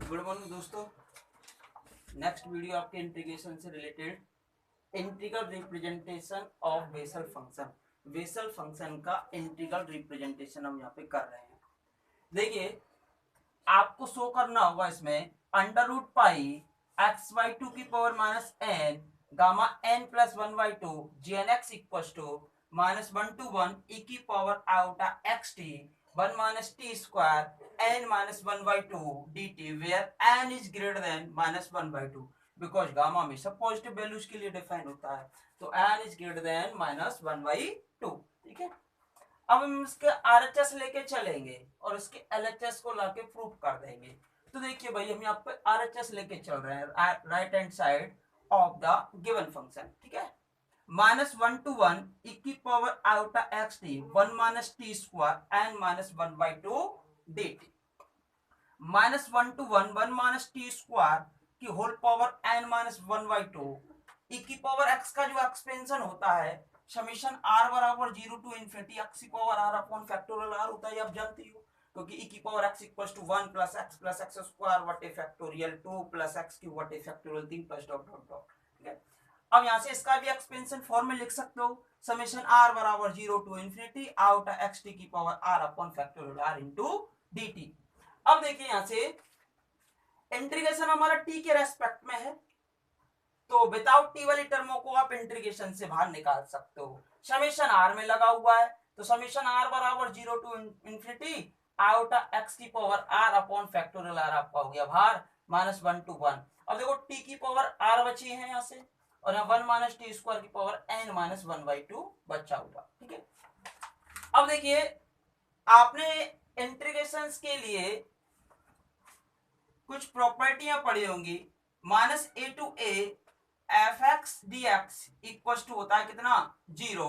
Good morning दोस्तों। Next video आपके integration से related integral representation of Bessel function. Bessel function का integral representation हम यहाँ पे कर रहे हैं। देखिए, आपको शो करना होगा इसमें under root pi x by two की power minus n gamma n plus one by two g n x equal to minus one to one e की power iota x t one minus t square n minus one by two d t where n is greater than minus one by two because gamma हमेशा positive values के लिए define होता है, तो n is greater than minus one by to. ठीक है, अब हम इसके आरएचएस लेके चलेंगे और इसके एलएचएस को लाके प्रूफ कर देंगे। तो देखिए भाई, हम यहाँ पे आरएचएस लेके चल रहे हैं right hand side of the given function. ठीक है, minus one to one e की power iota x t one minus t square n minus one by two d t minus one to one one minus t square की whole power n minus one by two e की power x का जो expansion होता है summation r बराबर zero to infinity x की power r upon factorial r होता है, आप जानती हो, क्योंकि ई की power x equals to one plus x square बटे factorial two plus x cube बटे फैक्टोरियल तीन प्लस डॉट डॉट डॉट। ठीक है, अब यहां से इसका भी एक्सपेंशन फॉर्म में लिख सकते हो, समीशन आर बराबर zero to infinity out x t की power r upon factorial r into d t. अब देखिए, यहां से इंटीग्रेशन हमारा टी के रेस्पेक्ट में है, तो विदाउट टी वाली टर्मों को आप इंटीग्रेशन से बाहर निकाल सकते हो। समीशन आर में लगा हुआ है, तो समीशन आर बराबर zero to infinity iota x की power r upon factorial r आपका हो गया बाहर माइनस वन टू वन। अब देखो टी की पावर आर बची है यहाँ से, और यहाँ वन माइनस टी स्क्वायर की power n minus one by two बचा हुआ। ठीक है, अब देखिए, आपने इंटीग्रेशन के लिए कुछ प्रॉपर्टियां पढ़ी होंगी। Minus a to a f x d x equal to होता है कितना, जीरो,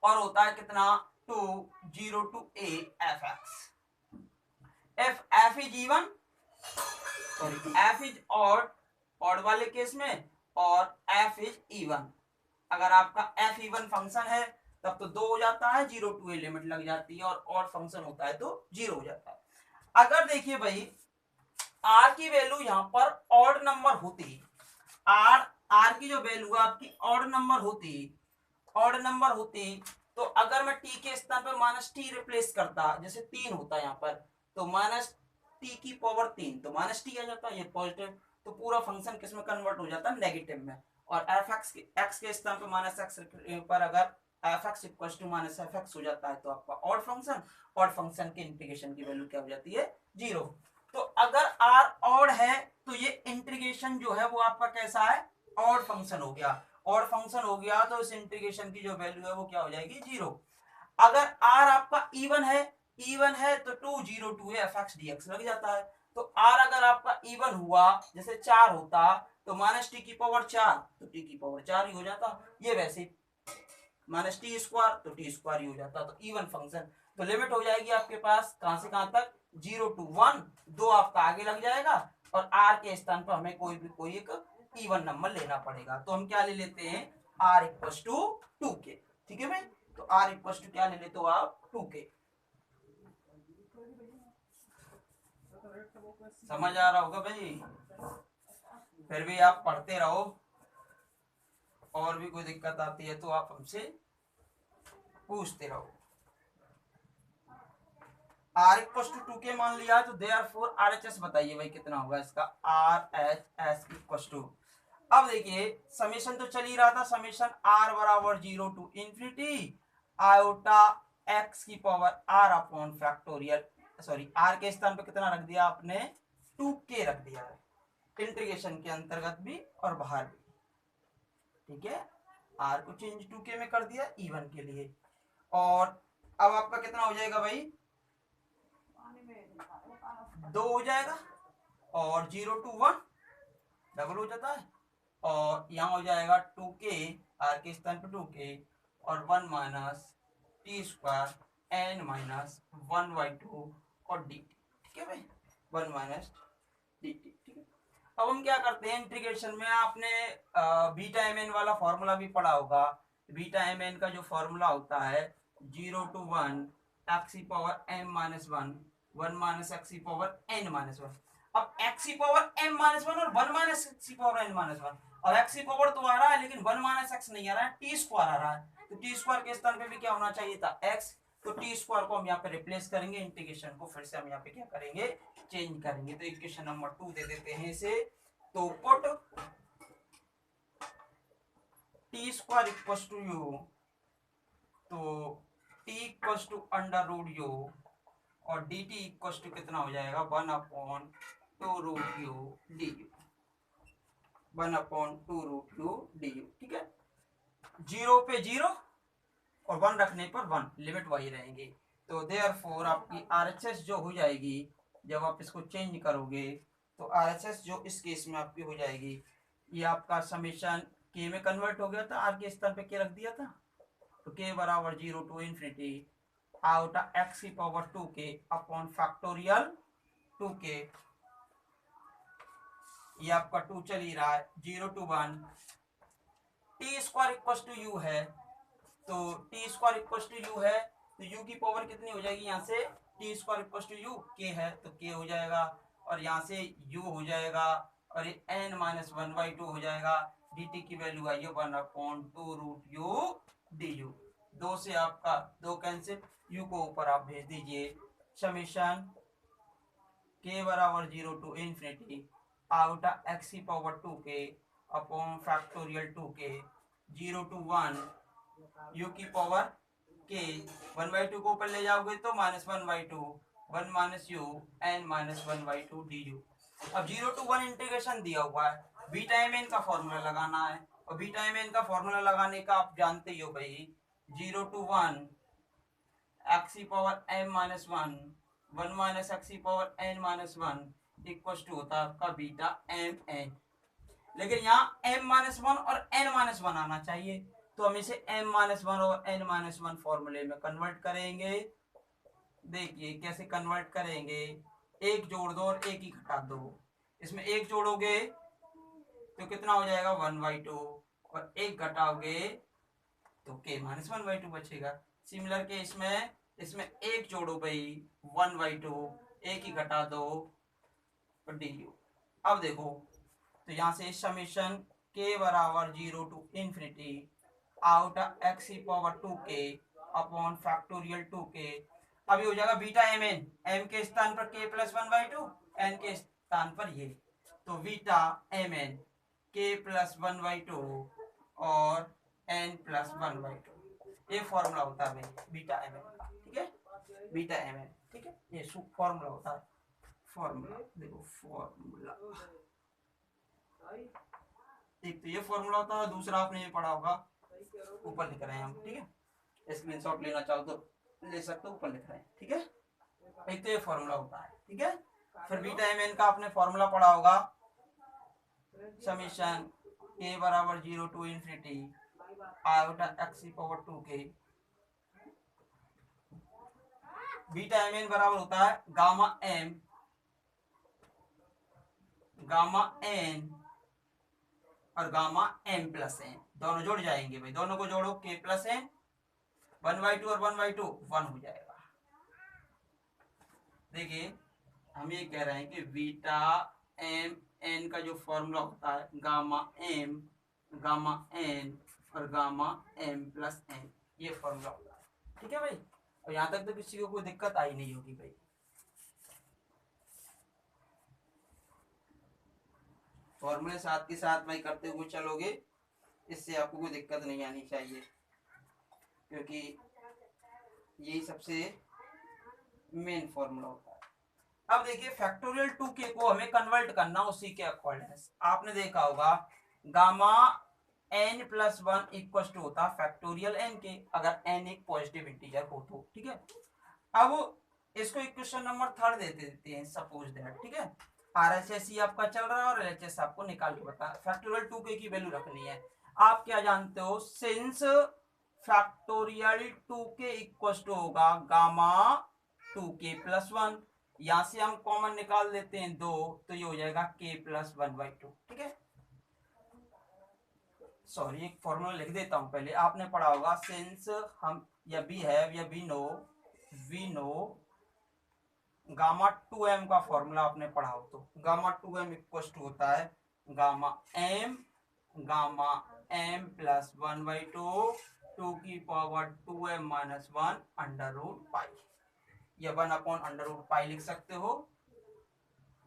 और होता है कितना, two zero to a f x. F f is even, sorry f is odd वाले केस में, और एफ इज इवन। अगर आपका एफ इवन फंक्शन है तब तो दो हो जाता है, जीरो टू ए लिमिट लग जाती है, और ऑड फंक्शन होता है तो जीरो हो जाता है। अगर देखिए भाई, आर की वैल्यू यहां पर ऑड नंबर होती, आर की जो वैल्यू है आपकी ऑड नंबर होती, तो अगर मैं टी के स्थान पर माइनस टी रिप्लेस करता, जैसे तीन होता है यहाँ पर, तो माइनस टी की पावर तीन, तो माइनस टी आ जाता है, ये पॉजिटिव, तो पूरा फंक्शन किस में कन्वर्ट हो जाता है, नेगेटिव में। और एफ एक्स के स्थान पर माइनस एक्स पर अगर f x equal to minus f x हो जाता है, तो आपका ऑड फंक्शन के इंटीग्रेशन की वैल्यू क्या हो जाती है, जीरो। तो अगर आर ऑड है तो ये इंटीग्रेशन जो है वो आपका कैसा है, ऑड फंक्शन हो गया। ऑड फंक्शन हो गया तो इस इंटीग्रेशन की जो वैल्यू है वो क्या हो जाएगी, जीरो। अगर आर आपका इवन है तो two zero to f x d x लग जाता है। तो आर अगर आपका इवन हुआ, जैसे चार होता, तो माइनस टी की पावर चार, तो टी की पावर चार ही हो जाता। ये वैसे माइनस टी स्क्वायर, तो टी स्क्वायर ही हो जाता, तो इवन फंक्शन। तो लिमिट हो जाएगी आपके पास कहां से कहां तक, जीरो टू वन, दो आपका आगे लग जाएगा, और आर के स्थान पर हमें कोई एक इवन नंबर लेना पड़ेगा। तो हम क्या ले लेते हैं, आर इक्वल टू टू के। ठीक है भाई, तो आर इक्वल टू क्या ले लेते हो आप, टू के। समझ आ रहा होगा भाई, फिर भी आप पढ़ते रहो, और भी कोई दिक्कत आती है तो आप हमसे पूछते रहो। आर इक्वल टू टू के मान लिया, तो देयरफॉर आरएचएस बताइए भाई कितना होगा इसका, r h s equal to. अब देखिए, समीशन तो चल ही रहा था, समीशन आर बराबर zero to infinity iota x की power r upon factorial, sorry r के स्थान पे कितना रख दिया आपने, टू के रख दिया है, इंटीग्रेशन के अंतर्गत भी और बाहर भी। ठीक है, आर को चेंज टू के में कर दिया इवन के लिए, और अब आपका कितना हो जाएगा भाई, दो हो जाएगा, और जीरो टू वन डबल हो जाता है, और यहाँ हो जाएगा टू के, आर के स्थान पर टू के, और one minus t square n minus one by two और डी टी। ठीक है भाई, वन माइनस डी टी। ठीक है, अब हम क्या करते हैं, इंटीग्रेशन में आपने बीटा एम एन वाला फॉर्मूला भी पढ़ा होगा। बीटा एम एन का जो फॉर्मूला होता है, जीरो टू वन एक्स की power m minus one 1 minus x की पावर n माइनस 1। अब एक्स की पावर m माइनस 1 और 1 माइनस एक्स की पावर n माइनस 1। अब एक्स की पावर तो आ रहा है लेकिन 1 माइनस एक्स नहीं आ रहा है, टी स्क्वायर आ रहा है। तो टी स्क्वायर के स्थान पे भी क्या होना चाहिए था, x। तो टी स्क्वायर को हम यहाँ पे रिप्लेस करेंगे, इंटीग्रेशन को फिर से हम यहाँ पे क्या करेंगे, चेंज करेंगे। तो इक्वेशन नंबर 2 दे देते हैं इसे। तो put t square equal to u, तो t equal to under root u और डी टी इक्वल टू कितना हो जाएगा, 1/2 root u d u, 1/2 root u d u. ठीक है, जीरो पे जीरो और 1 रखने पर 1, लिमिट वही रहेंगी। तो देयरफॉर आपकी आरएचएस जो हो जाएगी, जब आप इसको चेंज करोगे तो आरएचएस जो इस केस में आपकी हो जाएगी, ये आपका समेशन के में कन्वर्ट हो गया था, आर के स्थान पे के रख दिया था। तो के बराबर 0 टू इन्फिनिटी आउट एक्स की power 2k upon factorial 2k। ये आपका 2 चल ही रहा है, 0 to 1। T square equal to u है, तो t square equal to u है, तो यू की पावर कितनी हो जाएगी, यहाँ से t square equal to u के है तो के हो जाएगा, और यहाँ से यू हो जाएगा, और ये एन माइनस 1/2 हो जाएगा। डी टी की वैल्यू आई है 1/2 रूट यू डी यू। दो से आपका दो कैंसिल, यू को ऊपर आप भेज दीजिए। समीशन के बराबर 0 टू इन्फिनिटी आउट एक्स की power 2k upon factorial 2k 0 to 1 u की पावर के 1/2 को ऊपर ले जाओगे तो -1/2 1 minus u n minus 1/2 d u. अब 0 टू 1 इंटीग्रेशन दिया हुआ है, बीटा एम एन का फॉर्मूला लगाना है, और बीटा एम एन का फॉर्मूला लगाने का आप जानते ही हो भाई, 0 टू 1 एक्स की power m minus 1 1 minus x की power n minus 1 equal to होता है आपका बीटा एम एन। लेकिन यहाँ m माइनस 1 और n माइनस 1 आना चाहिए, तो हम इसे m माइनस 1 और n माइनस 1 फॉर्मूले में कन्वर्ट करेंगे। देखिए कैसे कन्वर्ट करेंगे, एक जोड़ दो और एक ही घटा दो। इसमें एक जोड़ोगे तो कितना हो जाएगा 1/2, और एक घटाओगे तो k माइनस 1/2 बचेगा। सिमिलर के इसमें एक जोड़ो भाई 1/2, एक ही घटा दो डी यू। अब देखो, तो यहाँ से समीशन के बराबर 0 टू इन्फिनिटी आउट एक्स की power 2k upon factorial 2k। अभी हो जाएगा बीटा एम एन, एम के स्थान पर k प्लस 1/2, एन के स्थान पर ये, तो beta m n k plus 1/2 और n प्लस 1/2। ये फॉर्मूला होता है भाई बीटा एम एन का। ठीक है, बीटा एम एन, ठीक है, ये फॉर्मूला होता है। फॉर्मूला देखो, फॉर्मूला एक तो ये फॉर्मूला होता है, दूसरा आपने ये पढ़ा होगा, ऊपर लिख रहे हैं हम। ठीक है, स्क्रीनशॉट लेना चाहो तो ले सकते हो, ऊपर लिख रहे हैं। ठीक है, एक तो ये फॉर्मूला होता है। ठीक है, फिर बीटा एम एन का आपने फॉर्मूला पढ़ा होगा, समीशन के बराबर 0 टू इन्फिनिटी आयोटा एक्स की power 2k। Beta m n बराबर होता है गामा एम गामा एन और गामा एम प्लस एन, दोनों जुड़ जाएंगे भाई, दोनों को जोड़ो के प्लस एन, 1/2 और 1/2 1 हो जाएगा। देखिए हम ये कह रहे हैं कि बीटा एम एन का जो फॉर्मूला होता है गामा एम गामा एन और गामा एम प्लस एन, ये फॉर्मूला होता है। ठीक है भाई, और यहाँ तक तो किसी को कोई दिक्कत आई नहीं होगी भाई। फॉर्मूले साथ के साथ भाई करते हुए चलोगे, इससे आपको कोई दिक्कत नहीं आनी चाहिए, क्योंकि यही सबसे मेन फॉर्मूला होता है। अब देखिए फैक्टोरियल 2k को हमें कन्वर्ट करना उसी के अकॉर्डिंग। आपने देखा होगा gamma n plus 1 equal to होता है फैक्टोरियल n के, अगर n एक पॉजिटिव इंटीजर हो तो। ठीक है, अब इसको इक्वेशन नंबर 3 देते हैं, सपोज दैट। ठीक है, आरएचएस आपका चल रहा है और एलएचएस आपको निकाल के बता, फैक्टोरियल 2k की वैल्यू रखनी है। आप क्या जानते हो, since factorial 2k equal to होगा गामा 2k प्लस 1, यहां से हम कॉमन निकाल देते हैं 2, तो ये हो जाएगा k प्लस 1/2। ठीक है, सॉरी एक फॉर्मूला लिख देता हूं पहले, आपने पढ़ा होगा सिंस हम या वी हैव या वी नो गामा 2m का फॉर्मूला आपने पढ़ा हो तो गामा 2m इक्वल टू होता है गामा m प्लस 1/2 2 की power 2m minus 1 under root pi, या 1/√पाई लिख सकते हो,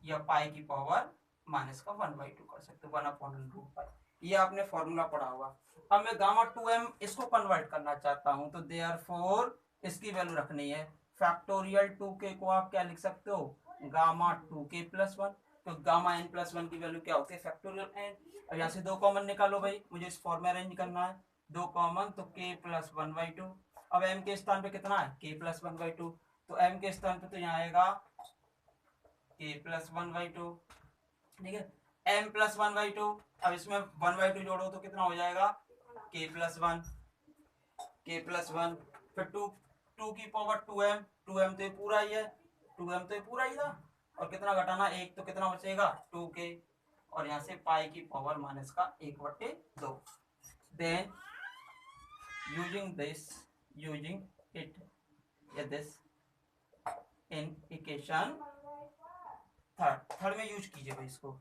या पाई की पावर माइनस का 1/2 कर सकते हो, 1/√पाई। ये आपने फॉर्मूला पढ़ा होगा। अब मैं गामा 2m इसको कन्वर्ट करना चाहता हूं तो देयरफॉर इसकी वैल्यू रखनी है फैक्टोरियल 2k को आप क्या लिख सकते हो गामा 2k प्लस 1। तो गामा n प्लस 1 की वैल्यू क्या होती है फैक्टोरियल n। अब यहाँ से दो कॉमन निकालो भाई, मुझे इस फॉर्म में अरेंज करना है, दो कॉमन तो k प्लस 1/2। अब m के स्थान पे कितना है k प्लस 1/2, तो m के स्थान पे तो यहाँ आएगा k प्लस 1/2, ठीक है, m प्लस 1/2। अब इसमें 1/2 जोड़ो तो कितना हो जाएगा k प्लस 1, फिर 2 की पावर 2m, 2m तो ये पूरा ही है, 2m तो ये पूरा ही था, और कितना घटाना एक, तो कितना बचेगा 2k, और यहाँ से पाई की पावर माइनस का 1/2। Then using this in equation third में यूज कीजिए भाई इसको,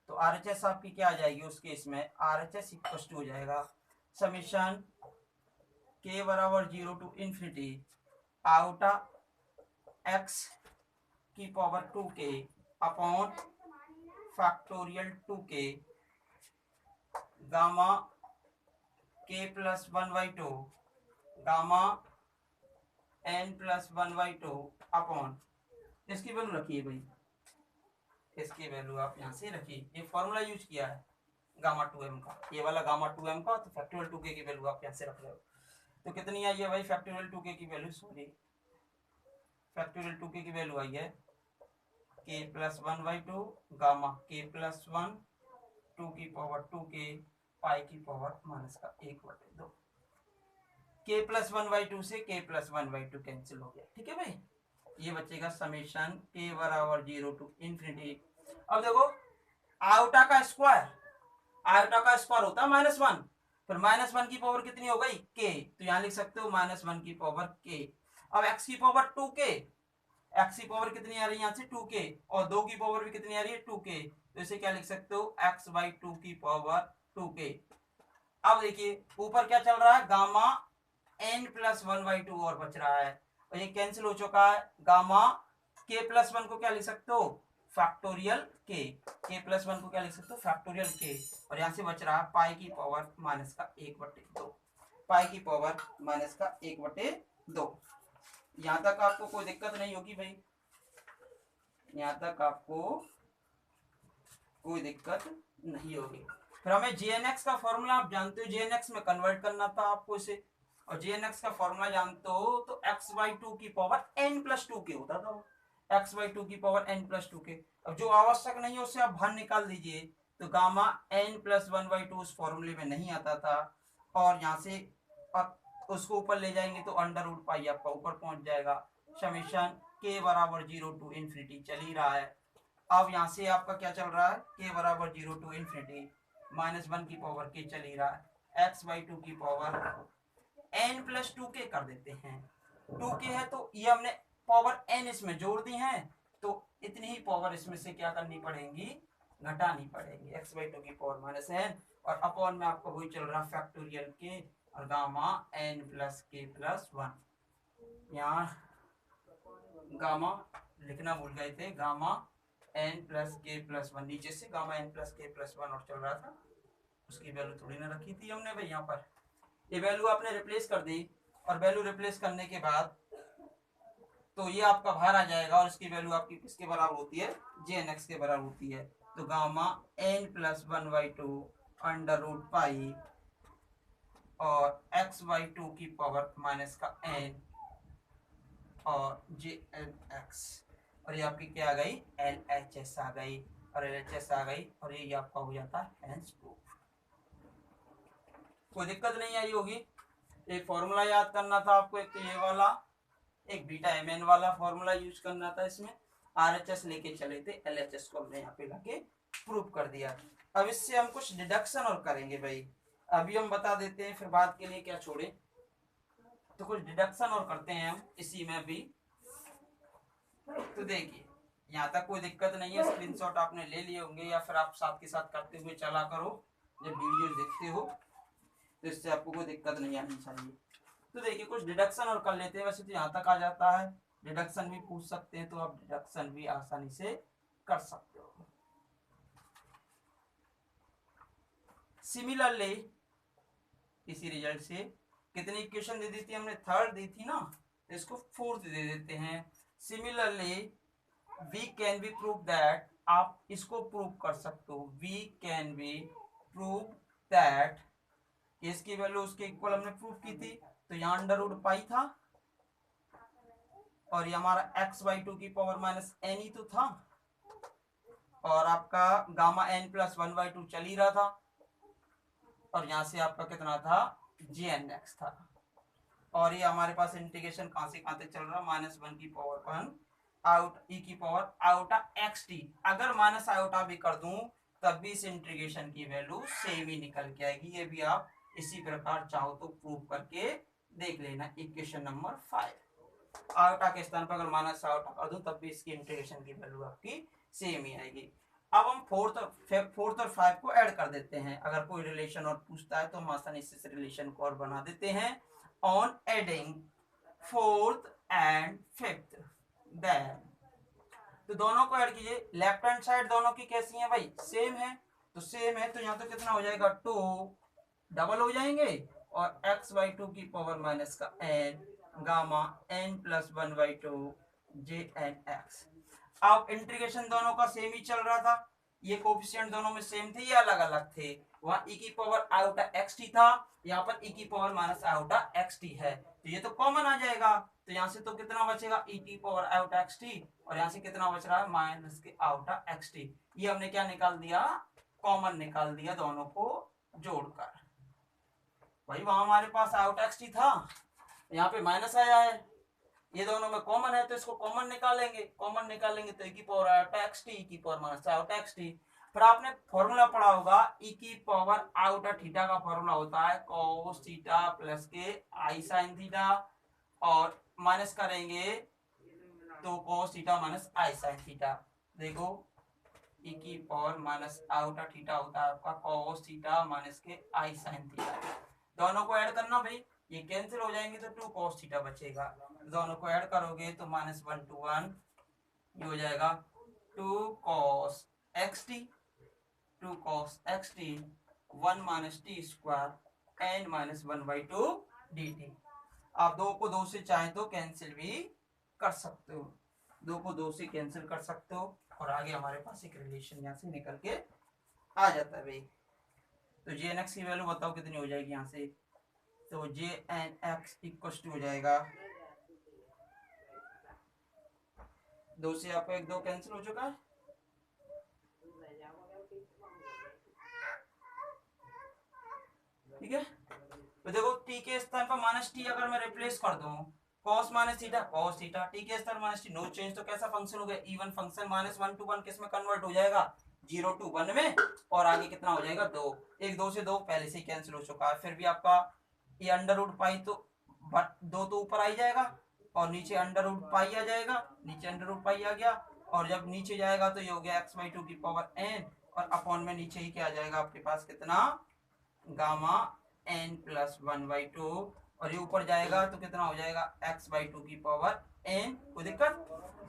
तो RHS आपकी क्या आ जाएगी उस केस में, RHS इक्वल टू हो जाएगा समीशन k बराबर 0 टू इंफिनिटी आउटा x की power 2k upon factorial 2k gamma k plus 1/2 gamma n plus 1/2 upon, इसकी वैल्यू रखिए भाई, इसकी वैल्यू आप यहाँ से रखिए, ये फॉर्मूला यूज किया है गामा 2m का, ये वाला गामा 2m का, तो फैक्टोरियल 2k की वैल्यू आप यहाँ से रख रहे हो, तो कितनी आई है भाई फैक्टोरियल 2k की वैल्यू, सॉरी फैक्टोरियल 2k की वैल्यू आई है k plus 1/2 gamma k plus 1 2 की पावर 2k पाई की पावर माइनस का 1/2, k प्लस 1/2 से k प्लस 1/2 कैंसिल हो गया, ठीक है भाई, ये बचेगा समेशन k बराबर 0 टू इंफिनिटी। अब देखो आयोटा का स्क्वायर होता है -1, फिर -1 की पावर कितनी हो गई k, तो यहां लिख सकते हो -1 की पावर k। अब x की पावर 2k, x की पावर कितनी आ रही है यहाँ से 2k, और 2 की पावर भी कितनी आ रही है 2k, तो इसे क्या लिख सकते हो x/2 की पावर 2k। अब देखिए ऊपर क्या चल रहा है गामा n प्लस 1/2 और बच रहा है, और ये कैंसिल हो चुका है, गामा k प्लस 1 को क्या लिख सकते हो फैक्टोरियल k प्लस 1 को क्या लिख सकते हो फैक्टोरियल k, और यहाँ से बच रहा है पाई की पावर माइनस का 1/2, पाई की पावर माइनस का 1/2। यहाँ तक आपको कोई दिक्कत नहीं होगी भाई, यहाँ तक आपको कोई दिक्कत नहीं होगी। फिर हमें JNX का फॉर्मूला आप जानते हो, JNX में कन्वर्ट करना था आपको इसे, और JNX का फॉर्मूला जानते हो तो x/2 की पावर n प्लस 2k होता था, x/2 की पावर n प्लस 2k। अब जो आवश्यक नहीं है उससे आप बाहर निकाल दीजिए, तो गामा n प्लस 1/2 उस फॉर्मूले में नहीं आता था, और यहाँ से उसको ऊपर ले जाएंगे तो अंडर रूट पाई आपका ऊपर पहुंच जाएगा, समेशन k बराबर 0 टू इंफिनिटी चल ही रहा है। अब यहाँ से आपका क्या चल रहा है k बराबर 0 टू इंफिनिटी -1 की पावर k चल ही रहा है, x/2 की पावर n प्लस 2k कर देते हैं, 2k है तो ये हमने पावर n इसमें जोड़ दी है, तो इतनी ही पावर इसमें से क्या करनी पड़ेगी घटानी पड़ेगी, x/2 की पावर -n, और अपॉन में आपको वही चल रहा फैक्टोरियल k और gamma n plus k plus 1, यहाँ गामा लिखना भूल गए थे, gamma n plus k plus 1, नीचे से gamma n plus k plus 1 और चल रहा था, उसकी वैल्यू थोड़ी ना रखी थी हमने भाई, यहाँ पर ये वैल्यू आपने रिप्लेस कर दी, और वैल्यू रिप्लेस करने के बाद तो ये आपका बाहर आ जाएगा, और इसकी वैल्यू आपकी किसके बराबर होती है JNX के बराबर होती है, तो gamma n plus 1/2 under root pi और x/2 की पावर माइनस का n और JNX, और ये आपकी क्या आ गई LHS आ गई, और LHS आ गई, और ये आपका हो जाता है हेंस प्रूफ। कोई दिक्कत नहीं आई होगी। एक फॉर्मूला याद करना था आपको, एक तो ये वाला, एक बीटा mn वाला फॉर्मूला यूज करना था, इसमें RHS लेके चले थे, LHS को हमने यहाँ पे लाके प्रूव कर दिया। अब इससे हम कुछ डिडक्शन और करेंगे भाई, अभी हम बता देते हैं फिर बाद के लिए क्या छोड़े, तो कुछ डिडक्शन और करते हैं हम इसी में भी। तो देखिए यहाँ तक कोई दिक्कत नहीं है, स्क्रीनशॉट आपने ले लिए होंगे या फिर आप साथ के साथ करते हुए चला करो जब वीडियो देखते हो, तो इससे आपको कोई दिक्कत नहीं आनी चाहिए। तो देखिए कुछ डिडक्शन और कर लेते हैं, वैसे तो यहाँ तक आ जाता है, डिडक्शन भी पूछ सकते हैं तो आप डिडक्शन भी आसानी से कर सकते हो। सिमिलरली इसी रिजल्ट से कितनी इक्वेशन दे दी थी हमने, थर्ड दी थी ना, तो इसको फोर्थ दे देते हैं। Similarly we can be prove that, आप इसको प्रूव कर सकते हो, we can be prove that, इसकी वैल्यू उसके इक्वल हमने प्रूव की थी, तो यहाँ अंडर रूट पाई था और ये हमारा x बाई टू की पावर माइनस एन ही तो था, और आपका gamma n plus one by two चल ही रहा था, और यहाँ से आपका कितना था जे एन एक्स था, और ये हमारे पास इंटीग्रेशन कहां से कहां तक चल रहा है, माइनस वन की पावर वन आउट ई की पावर आउटा एक्स टी, अगर माइनस आउटा भी कर दूं तब भी इस इंटीग्रेशन की वैल्यू सेम ही निकल के आएगी। ये भी आप इसी प्रकार चाहो तो प्रूव करके देख लेना। इक्वेशन नंबर 5 आउटा के स्थान पर अगर माइनस आउटा कर दूं तब भी इसकी इंटीग्रेशन की वैल्यू आपकी सेम ही आएगी। अब हम फोर्थ और फाइव को ऐड कर देते हैं, अगर कोई रिलेशन और पूछता है तो हम आसानी से इस रिलेशन को और बना देते हैं। On adding fourth and fifth, then, तो दोनों को ऐड कीजिए, लेफ्ट हैंड साइड दोनों की कैसी है भाई, सेम है, तो सेम है तो यहाँ तो कितना हो जाएगा, टू डबल हो जाएंगे, और x बाई टू की पावर माइनस का n gamma n plus one by two J n x. अब इंटीग्रेशन दोनों का सेम ही चल रहा था, ये कोफिशिएंट दोनों में सेम थे, ये अलग अलग थे, वहां e की पावर आउटा एक्स टी था, यहाँ पर e की power minus outta x T है, तो ये तो कॉमन आ जाएगा, तो यहाँ से तो कितना बचेगा e की पावर आउटा एक्स टी, और यहाँ से कितना बच रहा है माइनस के आउटा एक्स टी, ये हमने क्या निकाल दिया, कॉमन निकाल दिया दोनों को जोड़कर। भाई वहां हमारे पास आउट एक्स टी था, यहाँ पे माइनस आया है, ये दोनों में कॉमन है तो इसको कॉमन निकालेंगे, कॉमन निकालेंगे तो e की power iota x T, e की power minus outta x T. फिर आपने फॉर्मूला पढ़ा होगा, e की पावर आउटा थीटा का फॉर्मूला होता है cos थीटा प्लस के आई साइन थीटा, और माइनस करेंगे तो cos थीटा माइनस आई साइन थीटा। देखो e की पावर माइनस आउटा थीटा होता है आपका cos थीटा माइनस के आई साइन थीटा, दोनों को ऐड करना भाई, ये कैंसिल हो जाएंगे तो टू cos थीटा बचेगा, दोनों को ऐड करोगे तो माइनस वन टू वन, ये हो जाएगा two cos x t, two cos x t, one minus t square n minus one by two d t. आप दो को दो से चाहे तो कैंसिल भी कर सकते हो, दो को दो से कैंसिल कर सकते हो, और आगे हमारे पास एक रिलेशन यहाँ से निकल के आ जाता है भाई। तो जे एन एक्स की वैल्यू बताओ कितनी हो जाएगी यहाँ से, तो J n x equal to हो जाएगा, दो से आपको एक दो कैंसिल हो चुका है, ठीक है। तो देखो टी के स्थान पर माइनस टी अगर मैं रिप्लेस कर दूं, cos minus theta cos theta, T के स्थान माइनस टी, नो चेंज, तो कैसा फंक्शन हो गया, even function, minus one to one किस में कन्वर्ट हो जाएगा, जीरो टू वन में, और आगे कितना हो जाएगा दो, एक दो से दो पहले से कैंसिल हो चुका है, फिर भी आपका ये अंडर रूट पाई तो दो तो ऊपर आ ही जाएगा, और नीचे अंडर रूट पाई आ जाएगा, नीचे अंडर रूट पाई आ गया, और जब नीचे जाएगा तो ये हो गया एक्स बाई टू की पावर एन, और अपॉन में नीचे ही क्या आ जाएगा आपके पास कितना, gamma n plus one by two, और ये ऊपर जाएगा तो कितना हो जाएगा एक्स बाई टू की पावर एन, कोई दिक्कत।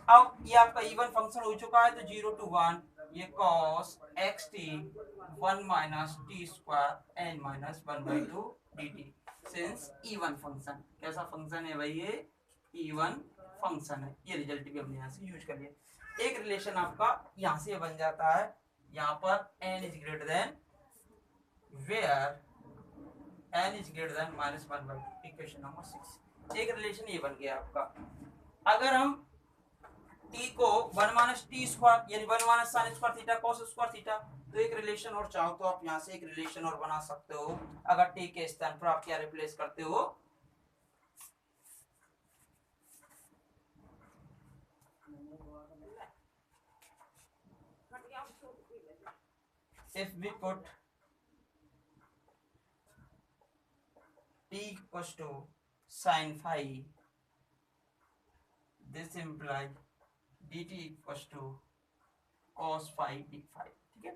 अब ये आपका इवन फंक्शन हो चुका है तो जीरो टू वन, ये cos x t one minus t square n minus one by two d t, since even function, कैसा फंक्शन है भाई ये, इवन फंक्शन है, ये रिजल्ट भी हमने यहाँ से यूज कर लिया। एक रिलेशन आपका यहाँ से बन जाता है, यहाँ पर n is greater than where n is greater than minus one by two, equation number 6, एक रिलेशन ये बन गया आपका। अगर हम t को वन माइनस टी स्क्वायर यानी one minus sine square theta cos square theta, तो एक रिलेशन और चाहो तो आप यहाँ से एक रिलेशन और बना सकते हो, अगर t के स्थान पर आप क्या रिप्लेस करते हो, if we put t equals to sin phi, this implies d t equal to cos phi d phi. ठीक है,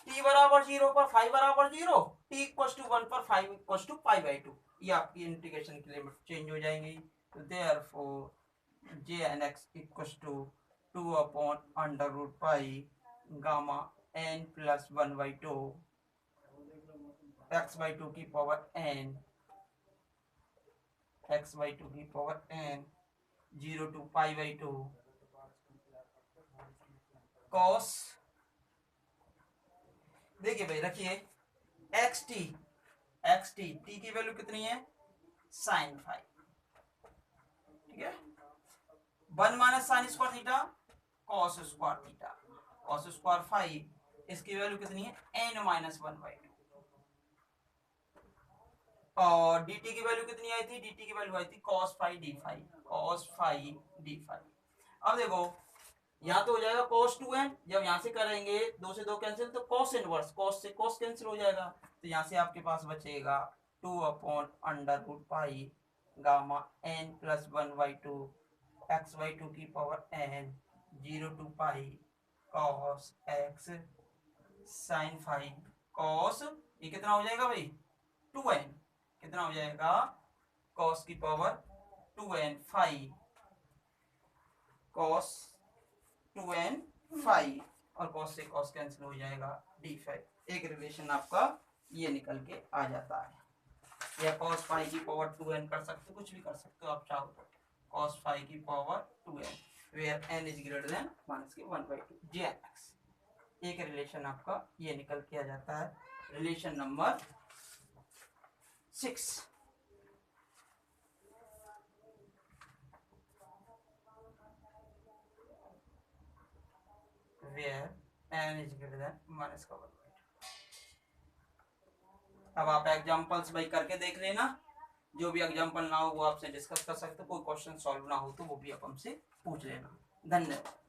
t बराबर 0 पर फाइव बराबर 0, t इक्वल टू 1 पर phi equal to pi by 2, ये आपकी इंटीग्रेशन की लिमिट चेंज हो जाएंगी। तो therefore J n x equal to 2 upon under root pi gamma n plus 1 by 2 x by 2 की पावर n, एक्स बाई 2 की power n 0 to pi by 2 cos, देखिए भाई रखिए एक्स टी टी की value कितनी है साइन फाइव। ठीक है, 1 minus sine square theta cos square theta, cos square phi, इसकी वैल्यू कितनी है n माइनस 1 बाई 2। और dt की वैल्यू कितनी आई थी, dt की वैल्यू आई थी cos five d five, cos five d five. अब देखो यहाँ तो हो जाएगा cos 2n, जब यहाँ से करेंगे 2 से 2 कैंसिल तो cos इनवर्स, cos से cos कैंसिल हो जाएगा, तो यहाँ से आपके पास बचेगा 2 upon under root pi gamma n plus 1 by 2 x by 2 की power n 0 to pi cos x sine phi cos, ये कितना हो जाएगा भाई 2n, कितना हो जाएगा cos की power 2n five, cos 2n five और cos से cos कैंसिल हो जाएगा d5। एक रिलेशन आपका ये निकल के आ जाता है। या cos फाइव की पावर 2n कर सकते हो, कुछ भी कर सकते हो आप चाहो तो, cos फाइव की power 2n where n is greater than minus के 1 by 2 jnx। एक रिलेशन आपका ये निकल के आ जाता है। Relation number 6, where n is greater than minus का 1 by 2। अब आप एग्जांपल्स भाई करके देख लेना, जो भी एग्जांपल ना हो वो आपसे डिस्कस कर सकते हो, कोई क्वेश्चन सॉल्व ना हो तो वो भी आप हमसे पूछ लेना। धन्यवाद।